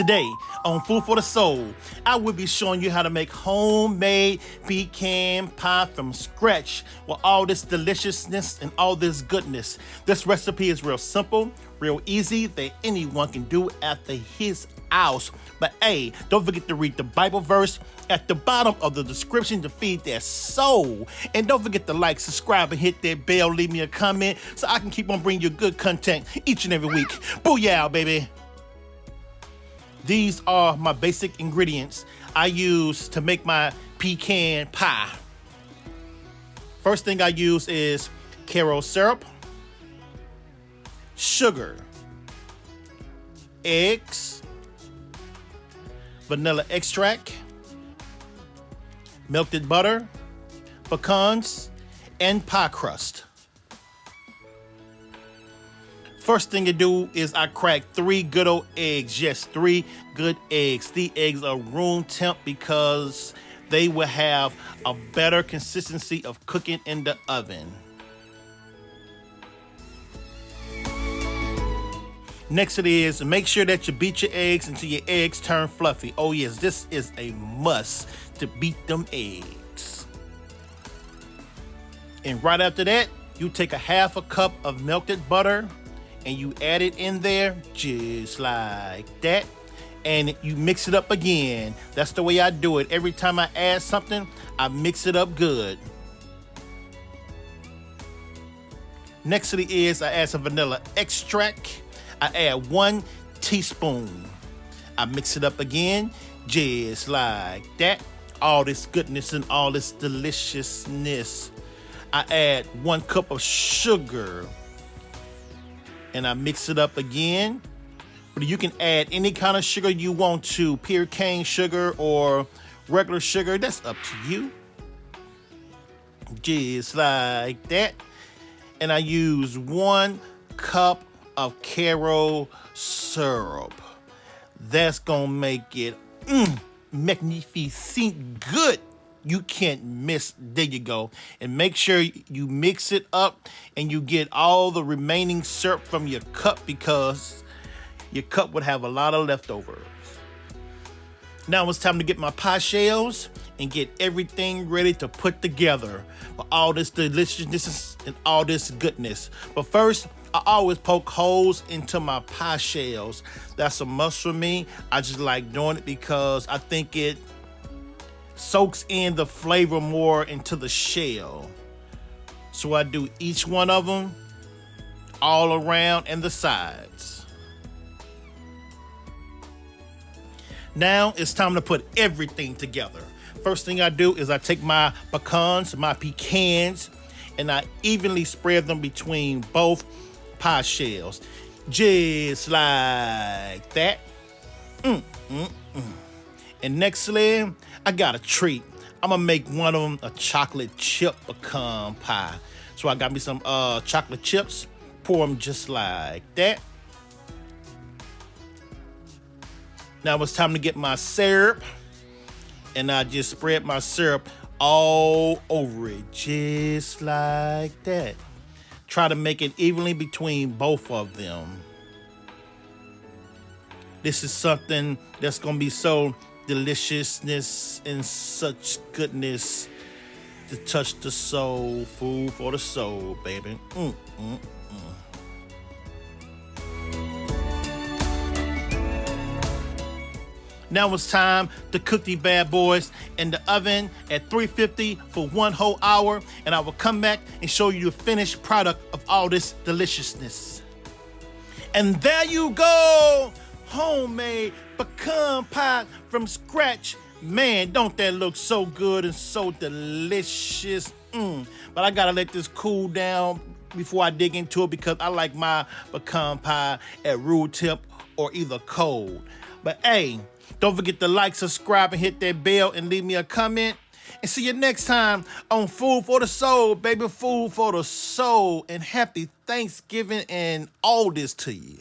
Today on Food for the Soul, I will be showing you how to make homemade pecan pie from scratch with all this deliciousness and all this goodness. This recipe is real simple, real easy that anyone can do after his house. But hey, don't forget to read the Bible verse at the bottom of the description to feed their soul. And don't forget to like, subscribe, and hit that bell. Leave me a comment so I can keep on bringing you good content each and every week. Booyah, baby. These are my basic ingredients I use to make my pecan pie. First thing I use is Karo syrup, sugar, eggs, vanilla extract, melted butter, pecans, and pie crust. First thing to do is I crack 3 good old eggs. Yes, 3 good eggs. The eggs are room temp because they will have a better consistency of cooking in the oven. Next it is, make sure that you beat your eggs until your eggs turn fluffy. Oh yes, this is a must to beat them eggs. And right after that, you take a half a cup of melted butter and you add it in there just like that. And you mix it up again. That's the way I do it. Every time I add something, I mix it up good. Next to it is, I add some vanilla extract. I add 1 teaspoon. I mix it up again, just like that. All this goodness and all this deliciousness. I add 1 cup of sugar. And I mix it up again. But you can add any kind of sugar you want to. Pecan sugar or regular sugar. That's up to you. Just like that. And I use 1 cup of Karo syrup. That's gonna make it magnificent good. You can't miss. There you go. And make sure you mix it up and you get all the remaining syrup from your cup because your cup would have a lot of leftovers. Now it's time to get my pie shells and get everything ready to put together for all this deliciousness and all this goodness. But first, I always poke holes into my pie shells. That's a must for me. I just like doing it because I think it soaks in the flavor more into the shell. So I do each one of them all around and the sides. Now it's time to put everything together. First thing I do is I take my pecans, and I evenly spread them between both pie shells. Just like that. And nextly, I got a treat. I'm gonna make one of them a chocolate chip pecan pie. So I got me some chocolate chips, pour them just like that. Now it's time to get my syrup, and I just spread my syrup all over it, just like that. Try to make it evenly between both of them. This is something that's gonna be so deliciousness and such goodness to touch the soul. Food for the soul, baby. Now it's time to cook these bad boys in the oven at 350 for 1 whole hour, and I will come back and show you the finished product of all this deliciousness. And there you go! Homemade pecan pie from scratch. Man, don't that look so good and so delicious? But I gotta let this cool down before I dig into it because I like my pecan pie at room temp or either cold. But hey, don't forget to like, subscribe, and hit that bell and leave me a comment. And see you next time on Food for the Soul, baby. Food for the soul. And happy Thanksgiving and all this to you.